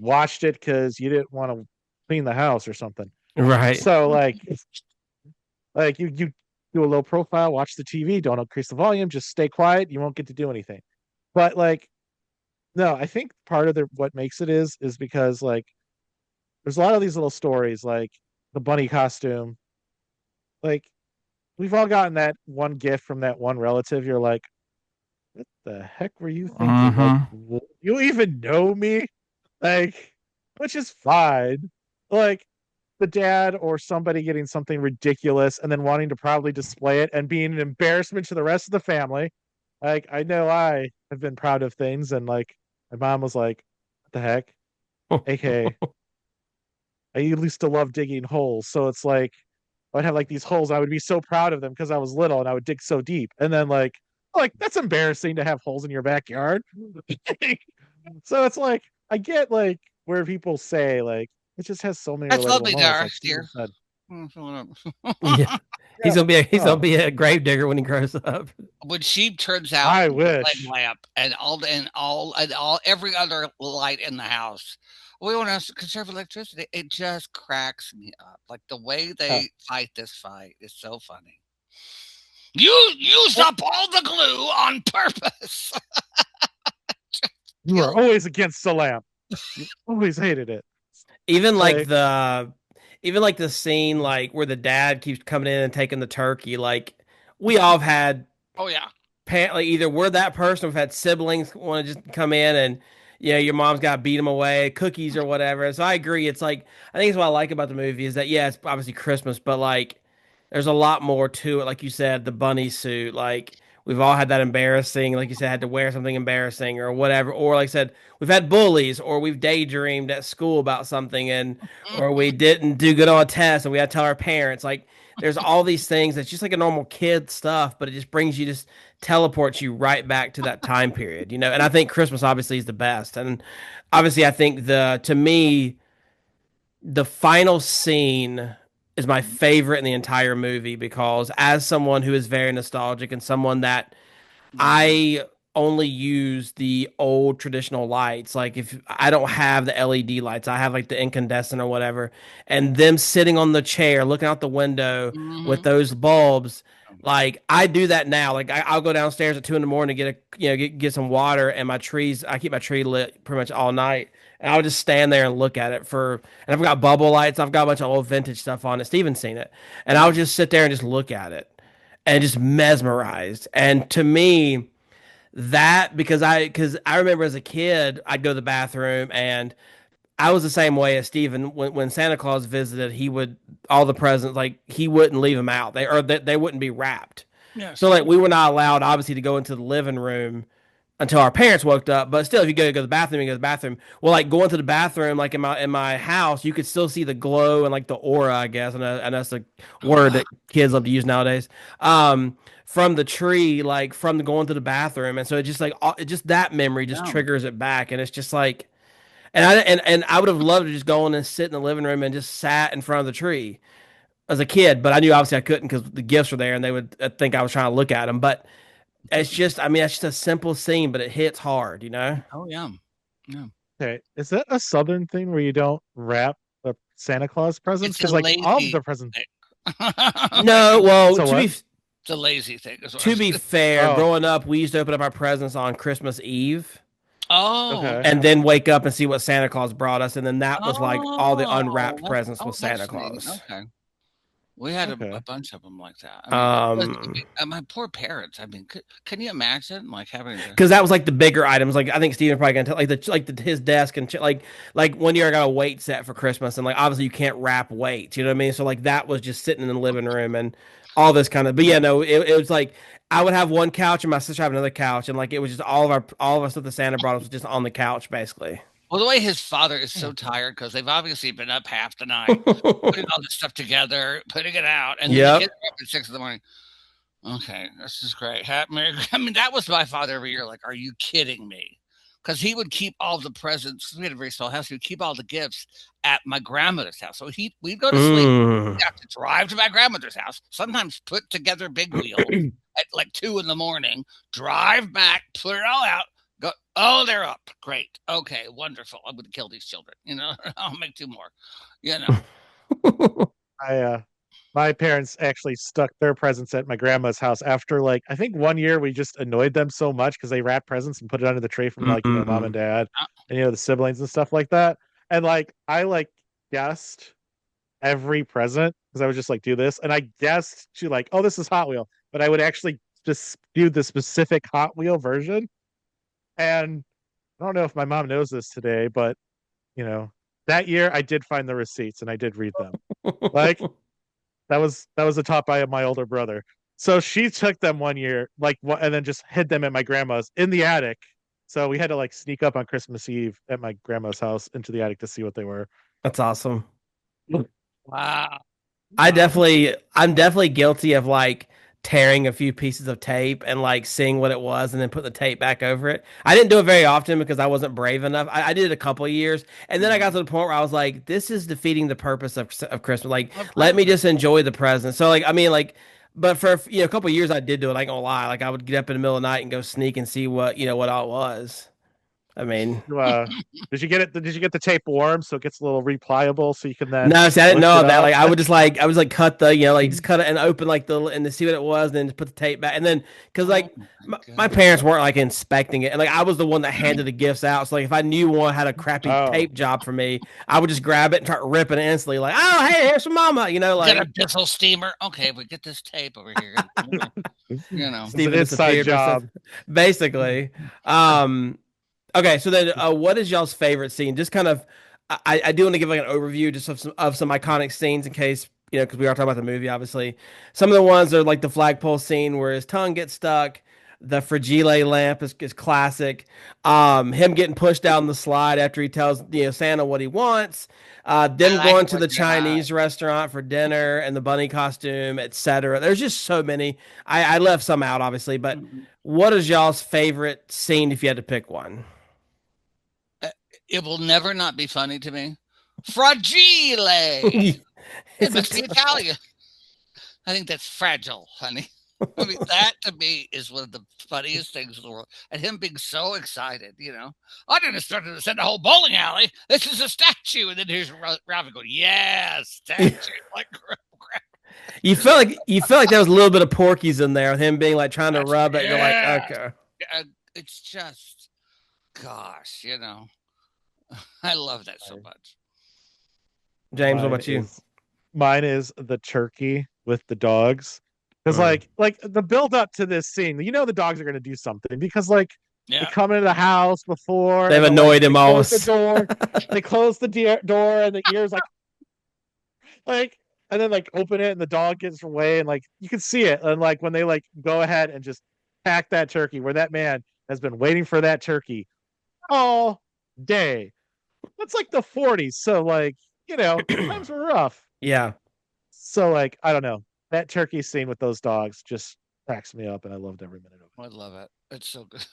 watched it because you didn't want to clean the house or something. Right. So like you do a low profile, watch the TV, don't increase the volume, just stay quiet. You won't get to do anything. But like no, I think part of what makes it is because like there's a lot of these little stories like the bunny costume. Like we've all gotten that one gift from that one relative. You're like, what the heck were you thinking? Like, Hmm. you even know me? Like, which is fine. Like, the dad or somebody getting something ridiculous and then wanting to proudly display it and being an embarrassment to the rest of the family. Like, I know I have been proud of things, and like, my mom was like, what the heck? AK, I used to love digging holes. So it's like, I'd have like these holes. I would be so proud of them because I was little and I would dig so deep. And then like that's embarrassing to have holes in your backyard. So it's like I get like where people say like it just has so many That's relatable lovely, moments, Dara, like Steven dear. said. Yeah. Yeah. He's gonna Oh, be a grave digger when he grows up. When she turns out I the leg wish. lamp and all every other light in the house, we want to conserve electricity. It just cracks me up. Like the way Yeah. they fight this fight is so funny. You used Well, up all the glue on purpose. you were Kill. always against the lamp. You always hated it. Even like Like, the even like the scene like where the dad keeps coming in and taking the turkey, like we all have had Oh yeah. like either we're that person, we've had siblings want to just come in and your mom's got to beat them away, cookies or whatever. So I agree. It's like I think it's what I like about the movie is that yeah, it's obviously Christmas, but like There's a lot more to it. Like you said, the bunny suit. Like we've all had that embarrassing, like you said, had to wear something embarrassing or whatever. Or like I said, we've had bullies or we've daydreamed at school about something and or we didn't do good on a test and we had to tell our parents. Like there's all these things that's just like a normal kid stuff, but it just brings you just teleports you right back to that time period, you know. And I think Christmas obviously is the best. And obviously I think the to me the final scene is my favorite in the entire movie because as someone who is very nostalgic and someone that Mhm. I only use the old traditional lights. Like if I don't have the LED lights, I have like the incandescent or whatever. And them sitting on the chair, looking out the window with Mhm. those bulbs, like I do that now. Like I'll go downstairs at 2 in the morning, get a get some water, and my trees. I keep my tree lit pretty much all night. And I'll just stand there and look at it for. And I've got bubble lights. I've got a bunch of old vintage stuff on it. Steven's seen it, and I'll Yeah. just sit there and just look at it and just mesmerized. And to me, that because I remember as a kid, I'd go to the bathroom and I was the same way as Steven. When Santa Claus visited, he would all the presents like he wouldn't leave them out. They wouldn't be wrapped. So Yes. like we were not allowed obviously to go into the living room until our parents woke up. But still, if you go to the bathroom, you go to the bathroom. Well, like going to the bathroom, like in my house, you could still see the glow and like the aura, I guess, and that's a Oh word wow. that kids love to use nowadays. From the tree, like from the going to the bathroom, and so it just like just that memory just Yeah. triggers it back, and it's just like, and I would have loved to just go in and sit in the living room and just sat in front of the tree as a kid, but I knew obviously I couldn't because the gifts were there, and they would think I was trying to look at them, but. It's just, I mean, it's just a simple scene, but it hits hard, you know? Oh yeah. Yeah. Okay, is that a Southern thing where you don't wrap the Santa Claus presents? It's a Because like all of lazy the presents. thing. No, well, So what? It's a lazy thing, is what I to was be gonna. fair, Oh, growing up, we used to open up our presents on Christmas Eve Oh, okay. and okay. then wake up and see what Santa Claus brought us. And then that was like all the Oh, unwrapped presents with Santa that's neat. Claus. Okay. We had a Okay. bunch of them like that. I mean, Um, my poor parents. I mean, can you imagine like having to? because that was like the bigger items. Like I think Steven probably gonna tell his desk and like one year I got a weight set for Christmas and like obviously you can't wrap weights, you know what I mean? So like that was just sitting in the living room and all this kind of. But yeah, no, it was like I would have one couch and my sister have another couch and like it was just all of our stuff that Santa brought us was just on the couch basically. Well, the way his father is Yeah. so tired because they've obviously been up half the night putting all this stuff together, putting it out, and then the kids Yep. are up at 6 in the morning. Okay, this is great. I mean, that was my father every year. Like, are you kidding me? Because he would keep all the presents. We had a very small house. He would keep all the gifts at my grandmother's house. So we'd go to sleep. Mm. We'd have to drive to my grandmother's house. Sometimes put together big wheels at like 2 in the morning. Drive back, put it all out. Go. Oh, they're up. Great. Okay, wonderful. I'm going to kill these children. I'll make two more. You know. I my parents actually stuck their presents at my grandma's house after like I think one year we just annoyed them so much because they wrapped presents and put it under the tree from like mom and Mm. dad Uh, and the siblings and stuff like that. And like I like guessed every present because I would just like do this and I guessed to like oh this is Hot Wheel, but I would actually just do the specific Hot Wheel version. And I don't know if my mom knows this today, but you know that year I did find the receipts and I did read them. Like that was a top by my older brother. So she took them one year, like and then just hid them at my grandma's in the attic. So we had to like sneak up on Christmas Eve at my grandma's house into the attic to see what they were. That's awesome. wow. Wow. I'm definitely guilty of like tearing a few pieces of tape and like seeing what it was and then put the tape back over it. I didn't do it very often because I wasn't brave enough. I did it a couple of years and then I got Mhm. to the point where I was like, this is defeating the purpose of Christmas. Like, Of let me presents. just enjoy the present. So like, I mean, like, but for a couple of years I did do it. I ain't gonna lie. Like I would get up in the middle of the night and go sneak and see what all it was. I mean, You, did you get it? Did you get the tape warm so it gets a little repliable so you can then no, see, I didn't lift know it that. up? Like, I was like cut the, like just cut it and open like the and to see what it was, and then just put the tape back, and then because Oh like my my goodness. parents weren't like inspecting it, and like I was the one that handed the gifts out. So like if I knew one had a crappy Oh, tape job for me, I would just grab it and start ripping it instantly. Like, oh hey, here's some mama, Get a like diesel steamer. Okay, we get this tape over here. it's an Steven inside disappeared, job. basically. Um, okay, so then what is y'all's favorite scene? Just kind of, I do want to give like an overview just of some iconic scenes in case because we are talking about the movie, obviously. Some of the ones are like the flagpole scene where his tongue gets stuck. The fragile lamp is classic. Him getting pushed down the slide after he tells Santa what he wants. I Them like going it to when the yeah. Chinese restaurant for dinner and the bunny costume, etc. There's just so many. I left some out, obviously, but what is y'all's favorite scene if you had to pick one? Uh, It will never not be funny to me. Fragile. It It's a must be Italian. I think that's fragile, honey. I mean, that to me is one of the funniest things in the world. And him being so excited, I didn't start to send a whole bowling alley. This is a statue. And then here's Ralphie going, yeah, statue. Like, crap, crap. you felt like there was a little bit of Porky's in there with him being like trying to Gosh, rub it. And you're like, yeah. okay, It's just, gosh, I love that so much. James, what Mine about you? is mine is the turkey with the dogs. Because Mm. like the build up to this scene, the dogs are gonna do something because like they Yeah. come into the house before They've and then like annoyed they him close the almost. door, they close the door and the ears like and then like open it and the dog gets away and like you can see it and like when they like go ahead and just pack that turkey where that man has been waiting for that turkey all day. That's like the 40s, so like times were rough. Yeah. So like I don't know, that turkey scene with those dogs just cracks me up, and I loved every minute of I love it. It's so good.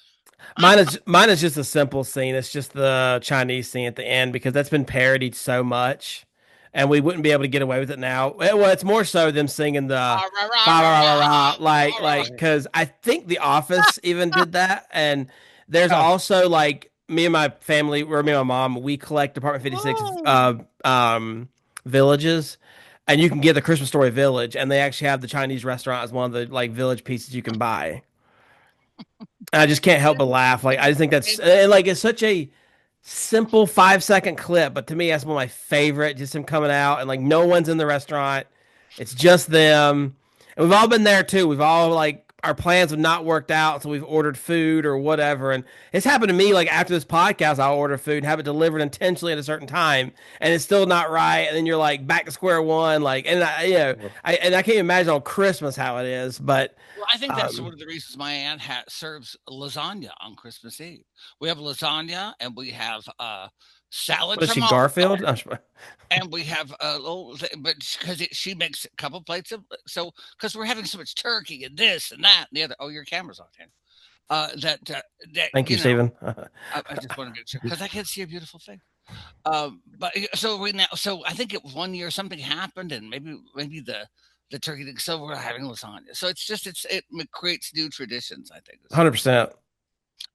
Mine is just a simple scene. It's just the Chinese scene at the end because that's been parodied so much, and we wouldn't be able to get away with it now. Well, it's more so them singing the Rah, rah, rah, rah, rah, rah, rah, rah, rah, like rah, like it. because I think The Office even did that, and there's Yeah. also like me and my family, or me and my mom, we collect Apartment 56 Oh. villages. And you can get the Christmas Story Village, and they actually have the Chinese restaurant as one of the like village pieces you can buy. I just can't help but laugh. Like I just think that's and, like it's such a simple 5 second clip, but to me that's one of my favorite. Just him coming out and like no one's in the restaurant. It's just them. And we've all been there too. We've all like our plans have not worked out, so we've ordered food or whatever. And it's happened to me like after this podcast, I'll order food and have it delivered intentionally at a certain time, and it's still not right. And then you're like back to square one. Like, and I can't imagine on Christmas how it is, but Well, I think that's um, one of the reasons my aunt serves lasagna on Christmas Eve. We have lasagna and we have salad what is from she, home, Garfield? and we have a little, but because she makes a couple plates of because we're having so much turkey and this and that and the other. Oh, your camera's on here. That Thank you, Stephen. I just want to make sure because I can't see a beautiful thing. But so we now, so I think it was 1 year something happened, and maybe the turkey thing. So we're having lasagna. So it creates new traditions. I think. 100%.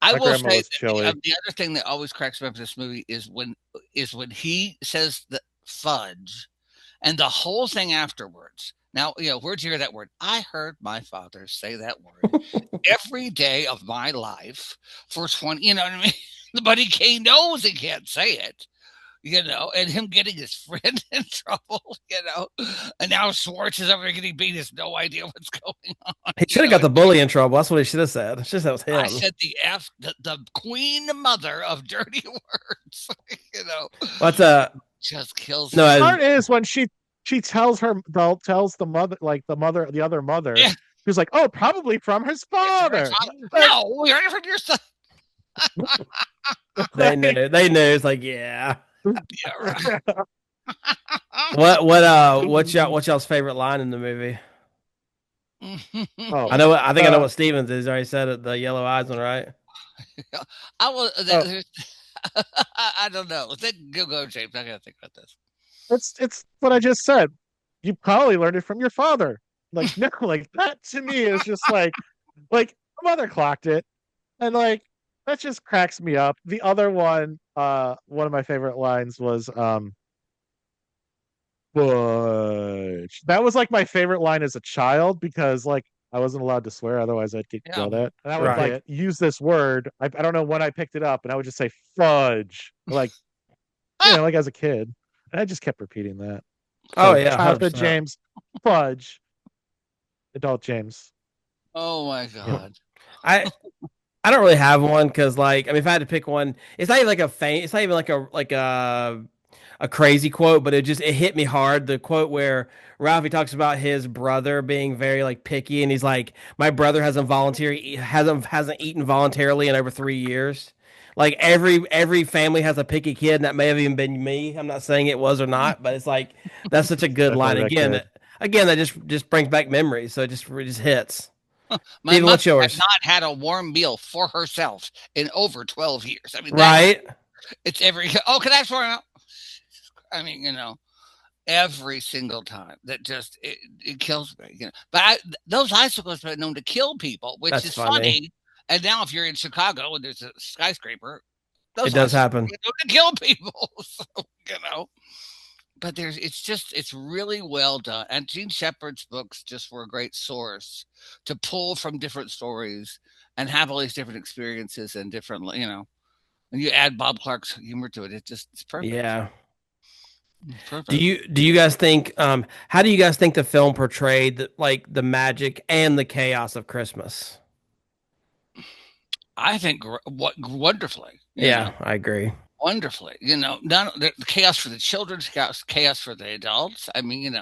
I My will grandma say was chili. the other thing that always cracks me up in this movie is when he says the fudge, and the whole thing afterwards. Now, where'd you hear that word? I heard my father say that word every day of my life for 20. You know what I mean? But he knows he can't say it. And him getting his friend in trouble, and now Schwartz is over getting beat, has no idea what's going on, He should have got the bully in trouble. That's what he should have said. It's just that was I him. said the queen mother of dirty words, What's just kills no, me. Part is when she tells the mother, like the other mother, Yeah, who's like, oh, probably from his it's from his father. father. Like, No, we heard it from your son. they like, knew. They knew. It's like, yeah. Yeah, right. What's y'all's favorite line in the movie? oh, I think I know uh, what Stevens is. Already said it. The yellow eyes one, right? I will. oh, I don't know. Go, James. I gotta think about this. it's what I just said. You probably learned it from your father. Like no, like that to me is just like my mother clocked it, and like that just cracks me up. The other one of my favorite lines was Butch. That was like my favorite line as a child because like I wasn't allowed to swear, otherwise I'd get Yeah. yelled at. And I would Right. like use this word. I don't know when I picked it up, and I would just say fudge, like like as a kid. And I just kept repeating that. Oh So yeah, childhood 100%. James, fudge, adult James. Oh my Yeah. god. I I don't really have one because like I mean if I had to pick one, it's not even like a faint. It's not even like a a crazy quote, but it hit me hard. The quote where Ralphie talks about his brother being very like picky, and he's like, "My brother hasn't eaten voluntarily in over 3 years." Like every family has a picky kid, and that may have even been me. I'm not saying it was or not, but it's like that's such a good line. Definitely that kid. Again, that just brings back memories. So it just hits. My Steven, mother what's had yours? not had a warm meal for herself in over 12 years. I mean, that's Right? it's every oh, can I have some? I mean, every single time that just it kills me. But those icicles are known to kill people, which That's is funny. funny. And now, if you're in Chicago and there's a skyscraper, It those does icicles happen. are known to kill people. So, you know, but it's really well done. And Gene Shepard's books just were a great source to pull from different stories and have all these different experiences and different, and you add Bob Clark's humor to it. It's perfect. Yeah. Do Perfect. you guys think how do you guys think the film portrayed the magic and the chaos of Christmas? I think what wonderfully, Yeah, I agree. wonderfully. Not the chaos for the children, chaos for the adults. I mean,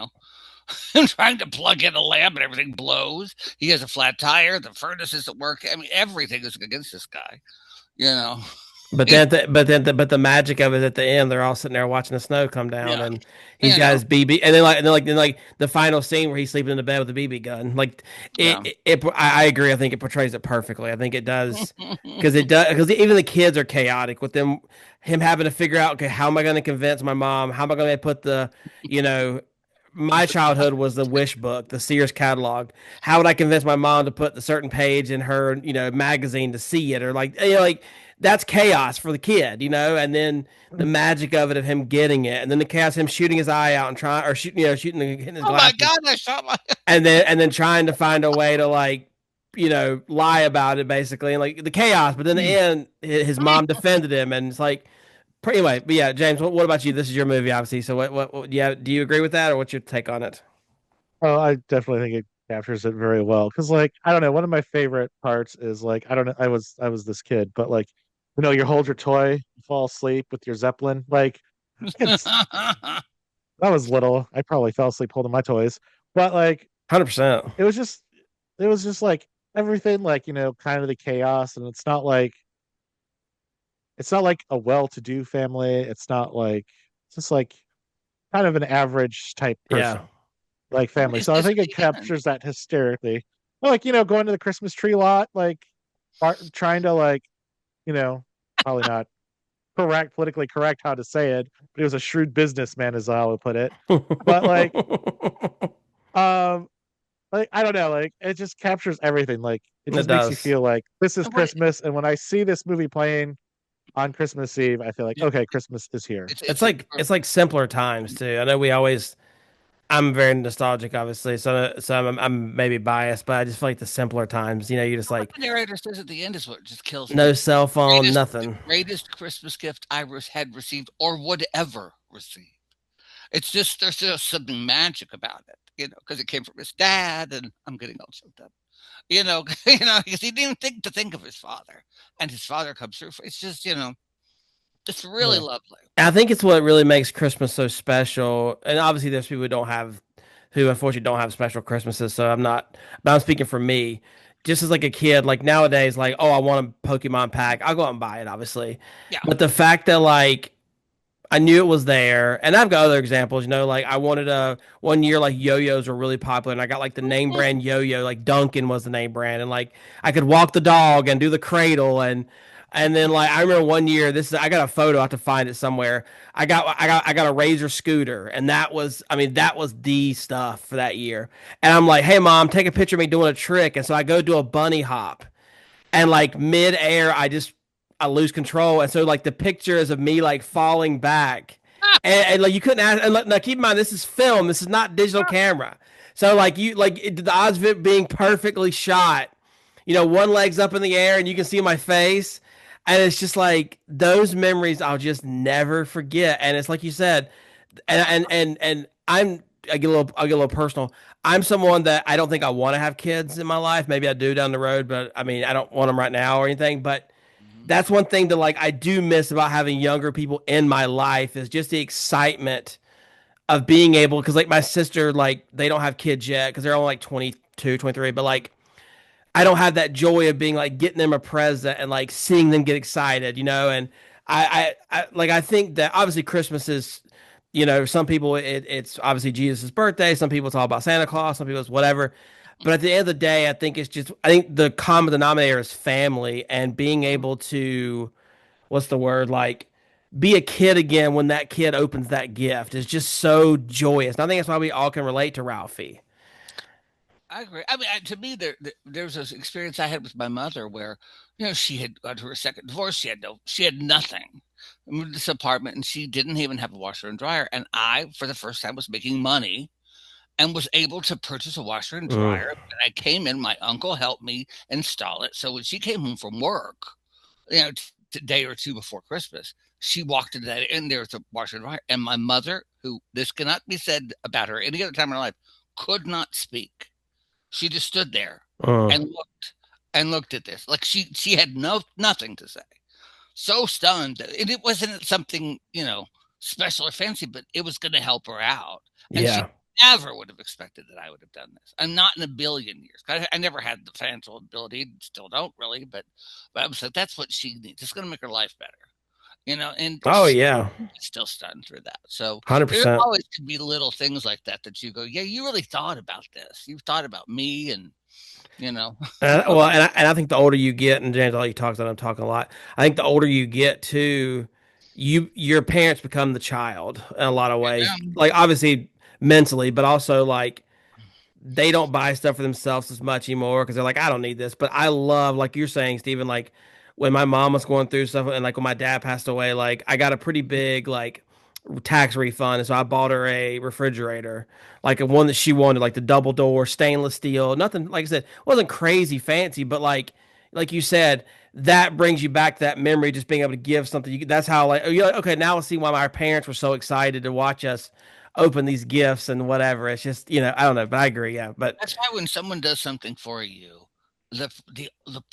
I'm trying to plug in a lamp and everything blows. He has a flat tire. The furnace isn't working. I mean, everything is against this guy. You know. But the magic of it at the end, they're all sitting there watching the snow come down, Yeah. and he's You got know. his BB, and then like the final scene where he's sleeping in the bed with the BB gun. Like Yeah. I agree. I think it portrays it perfectly. I think it does because even the kids are chaotic with him having to figure out, okay, how am I going to convince my mom? How am I going to put you know, my childhood was the Wish book, the Sears catalog. How would I convince my mom to put the certain page in her, magazine to see it, or like that's chaos for the kid, and then the magic of it of him getting it, and then the chaos him shooting his eye out and trying or shooting hitting his Oh my glasses, God! I shot my. and then trying to find a way to lie about it basically, and like the chaos. But then in the end, his mom defended him, and it's like anyway. But yeah, James, what about you? This is your movie, obviously. So what yeah, do you agree with that, or what's your take on it? Oh, I definitely think it captures it very well. Because like, I don't know, one of my favorite parts is like, I don't know, I was this kid, but like, you hold your toy, you fall asleep with your Zeppelin. Like, it's I was little. I probably fell asleep holding my toys. But like, 100%. it was just it was just like everything, like, kind of the chaos, and it's not like a well-to-do family. It's just like kind of an average type Yeah. person, like family. It's So I just think it again. captures that hysterically. Like, going to the Christmas tree lot, like trying to like, you know, probably not politically correct how to say it, but he was a shrewd businessman, as I would put it. But um, like I don't know, like it just captures everything. Like it It just makes you does. feel like this is And what Christmas, and when I see this movie playing on Christmas Eve, I feel like okay, Christmas is here. It's like simpler times too. I know I'm very nostalgic, obviously, so I'm maybe biased, but I just feel like the simpler times. You just what like the narrator says at the end is what just kills me. no cell phone, The nothing. greatest Christmas gift I had received or would ever receive. It's just there's just something magic about it, because it came from his dad, and I'm getting all choked up. Because he didn't think of his father, and his father comes through. It's just, it's really Yeah. lovely. I think it's what really makes Christmas so special. And obviously, there's people who unfortunately don't have special Christmases. So but I'm speaking for me. Just as like a kid, like nowadays, like, oh, I want a Pokemon pack, I'll go out and buy it, obviously. Yeah. But the fact that like I knew it was there, and I've got other examples. Like I wanted one year like yo-yos were really popular, and I got like the name brand yo-yo, like Duncan was the name brand, and like I could walk the dog and do the cradle, and then like I remember one year, I got a photo, I have to find it somewhere. I got a Razor scooter, and that was the stuff for that year. And I'm like, hey mom, take a picture of me doing a trick, and so I go do a bunny hop, and like mid-air I lose control, and so like the picture is of me like falling back, and like you couldn't ask. And now keep in mind, this is film, this is not digital camera, so the odds of it being perfectly shot, one leg's up in the air and you can see my face, and it's just like those memories I'll just never forget. And it's like you said, and I get a little personal. I'm someone that I don't think I want to have kids in my life. Maybe I do down the road, but I mean I don't want them right now or anything. But that's one thing that like I do miss about having younger people in my life is just the excitement of being able, because like my sister, like they don't have kids yet because they're only like 22, 23, but like I don't have that joy of being like getting them a present and like seeing them get excited, and I think that obviously Christmas is, some people it's obviously Jesus' birthday, some people it's all about Santa Claus, some people it's whatever. But at the end of the day, I think the common denominator is family and being able to, what's the word, like be a kid again when that kid opens that gift is just so joyous. And I think that's why we all can relate to Ralphie. I agree. I mean, to me, there's this experience I had with my mother where, she had gone through her second divorce. She had nothing. I moved to this apartment, and she didn't even have a washer and dryer. And I, for the first time, was making money and was able to purchase a washer and Mm, dryer. And I came in, my uncle helped me install it. So when she came home from work, a day or two before Christmas, she walked into that, and there was a washer and dryer. And my mother, who this cannot be said about her any other time in her life, could not speak. She just stood there mm. and looked at this like she had nothing to say. So stunned, and it wasn't something special or fancy, but it was going to help her out, and she Yeah. never would have expected that I would have done this. I'm not in a billion years. I never had the financial ability, still don't really, but I was like, that's what she needs. It's going to make her life better. And Oh she yeah. still stunned through that. So there 100%. always could be little things like that you go, yeah, you really thought about this. You've thought about me, and you know, Well, and I think the older you get, and James, all you talk about, I'm talking a lot. I think the older you get too, your parents become the child in a lot of ways. yeah, Like obviously mentally, but also like they don't buy stuff for themselves as much anymore because they're like, I don't need this. But I love, like you're saying, Stephen, like when my mom was going through stuff and like when my dad passed away, like I got a pretty big like tax refund. And so I bought her a refrigerator, like a one that she wanted, like the double door stainless steel. Nothing, like I said, wasn't crazy fancy, but like you said, that brings you back to that memory, just being able to give something. That's how like you're like, okay, now I see why my parents were so excited to watch us open these gifts and whatever. It's just, I don't know, but I agree. Yeah. But that's why when someone does something for you, the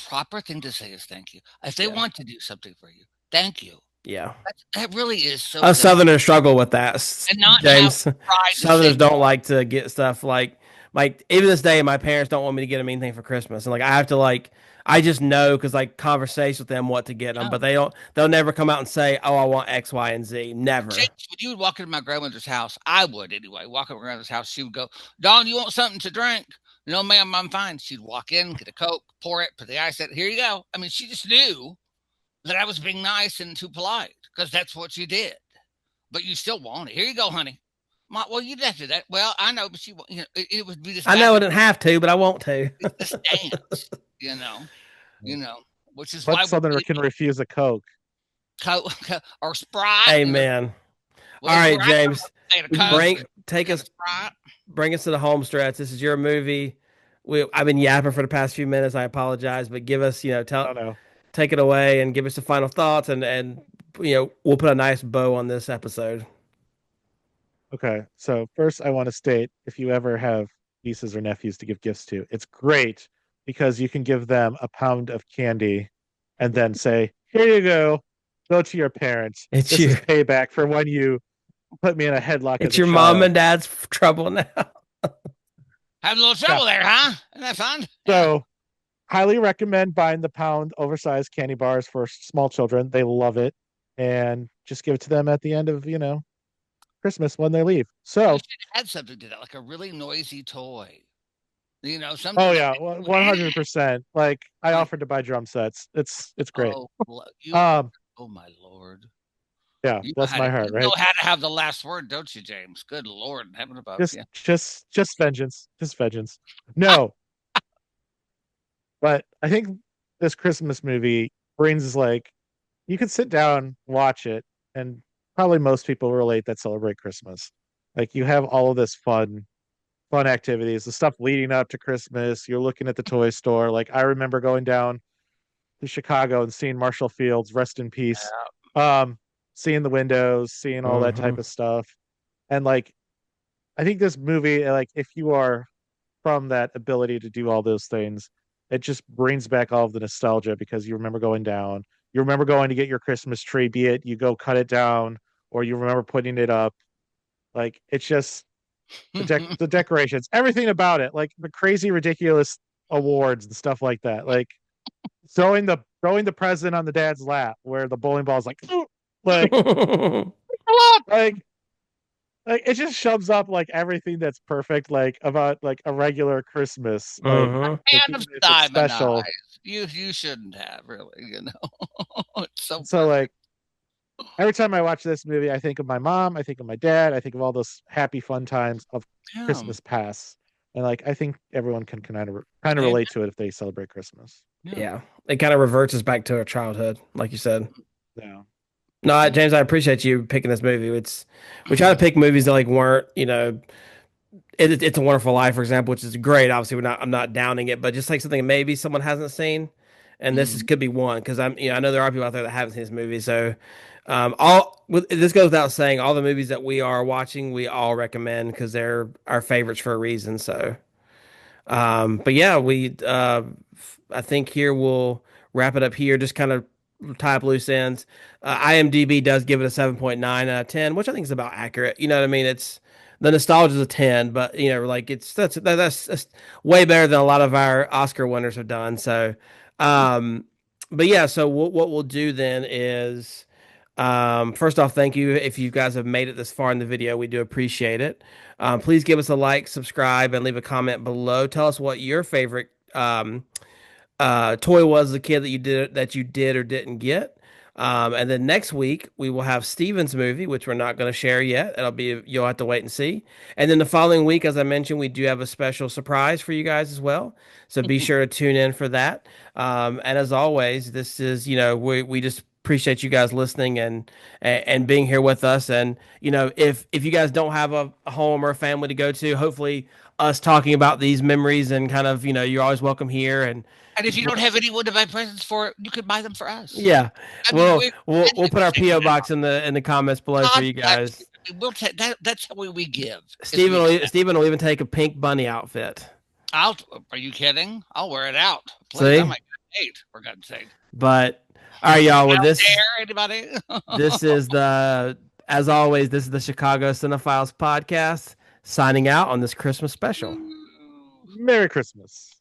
proper thing to say is thank you. If they yeah. want to do something for you, thank you. Yeah. That really is so Us simple, Southerners struggle with that, and not have James. pride to say Southerners don't no. like to get stuff like even this day, my parents don't want me to get them anything for Christmas, and like I have to like I just know because like conversation with them what to get them, No. but they'll never come out and say, oh, I want X, Y, and Z. Never. James, when you would walk into my grandmother's house, I would anyway, walk into my grandmother's house, she would go, Dawn, you want something to drink? No, ma'am, I'm fine. She'd walk in, get a Coke, pour it, put the ice in, here you go. I mean, she just knew that I was being nice and too polite because that's what you did. But you still want it. Here you go, honey. Well, you did do that. Well, I know, but it would be this I back know I and didn't have to, but I want to. this dance, you know, you know, which is What why we Southerner really can refuse a Coke? Coke or Sprite. Amen. All Well, right, where I come James, from, they had a Coke take and a us Sprite. bring us to the home stretch. This is your movie. I've been yapping for the past few minutes. I apologize, but give us, Oh no. take it away and give us the final thoughts, and we'll put a nice bow on this episode. Okay. So first I want to state if you ever have nieces or nephews to give gifts to, it's great because you can give them a pound of candy and then say, here you go. Go to your parents. It's This is your payback for when you put me in a headlock as it's a your mom child. and dad's trouble now. Having a little Yeah. trouble there, huh? Isn't that fun? Yeah. So highly recommend buying the pound oversized candy bars for small children. They love it. And just give it to them at the end of, Christmas when they leave. You So, should add something to that, like a really noisy toy. oh Something that yeah, 100%. Like I like, offered to buy drum sets. It's great. oh, you, Um, oh my lord. yeah, bless my heart, You know right? how to have the last word, don't you, James? Good Lord in heaven above. Just Yeah. just just vengeance. Just vengeance. No, but I think this Christmas movie brings like you could sit down, watch it, and probably most people relate that celebrate Christmas. Like you have all of this fun activities, the stuff leading up to Christmas. You're looking at the toy store. Like I remember going down to Chicago and seeing Marshall Fields, rest in peace. Um, Seeing the windows, seeing all that Hmm. type of stuff. And like I think this movie, like if you are from that ability to do all those things, it just brings back all of the nostalgia because you remember going down. you remember going to get your Christmas tree, be it you go cut it down or you remember putting it up. Like it's just the decorations, everything about it, like the crazy ridiculous awards and stuff like that. Like throwing the present on the dad's lap where the bowling ball's like like like like it just shoves up like everything that's perfect like about like a regular Christmas like And of it's diamond special. eyes. You shouldn't have really, It's so So perfect. like every time I watch this movie, I think of my mom, I think of my dad, I think of all those happy fun times of Yeah. Christmas past. And like I think everyone can kind of Amen. relate to it if they celebrate Christmas. Yeah. It kind of reverts us back to our childhood, like you said. Yeah. No, Yeah. James, I appreciate you picking this movie. We try to pick movies that like weren't, It's a Wonderful Life, for example, which is great. Obviously, I'm not downing it, but just like something maybe someone hasn't seen, and could be one because I know there are people out there that haven't seen this movie. So, this goes without saying, all the movies that we are watching, we all recommend because they're our favorites for a reason. So, but yeah, I think here we'll wrap it up here. Just kind of tie up loose ends. IMDb does give it a 7.9 out of 10, which I think is about accurate. You know what I mean? It's the nostalgia is a 10, but like that's way better than a lot of our Oscar winners have done. So, but yeah, so what we'll do then is, first off, thank you if you guys have made it this far in the video. We do appreciate it. Please give us a like, subscribe, and leave a comment below. Tell us what your favorite toy was as a kid that you did or didn't get. And then next week we will have Steven's movie, which we're not going to share yet. You'll have to wait and see. And then the following week, as I mentioned, we do have a special surprise for you guys as well. So be sure to tune in for that. And as always, this is we just appreciate you guys listening and being here with us. And if you guys don't have a home or a family to go to, hopefully us talking about these memories and kind of you're always welcome here. And And if you don't have anyone to buy presents for, you could buy them for us. yeah, I mean, we'll put our PO box in the comments below for you contact. guys. We'll take that. That's how we give. Steven will even take a pink bunny outfit. Are you kidding? I'll wear it out. Please, I See, might get paid for God's sake. but all right, y'all. With Out this, there, anybody? this is as always, this is the Chicago Cinephiles podcast signing out on this Christmas special. Merry Christmas.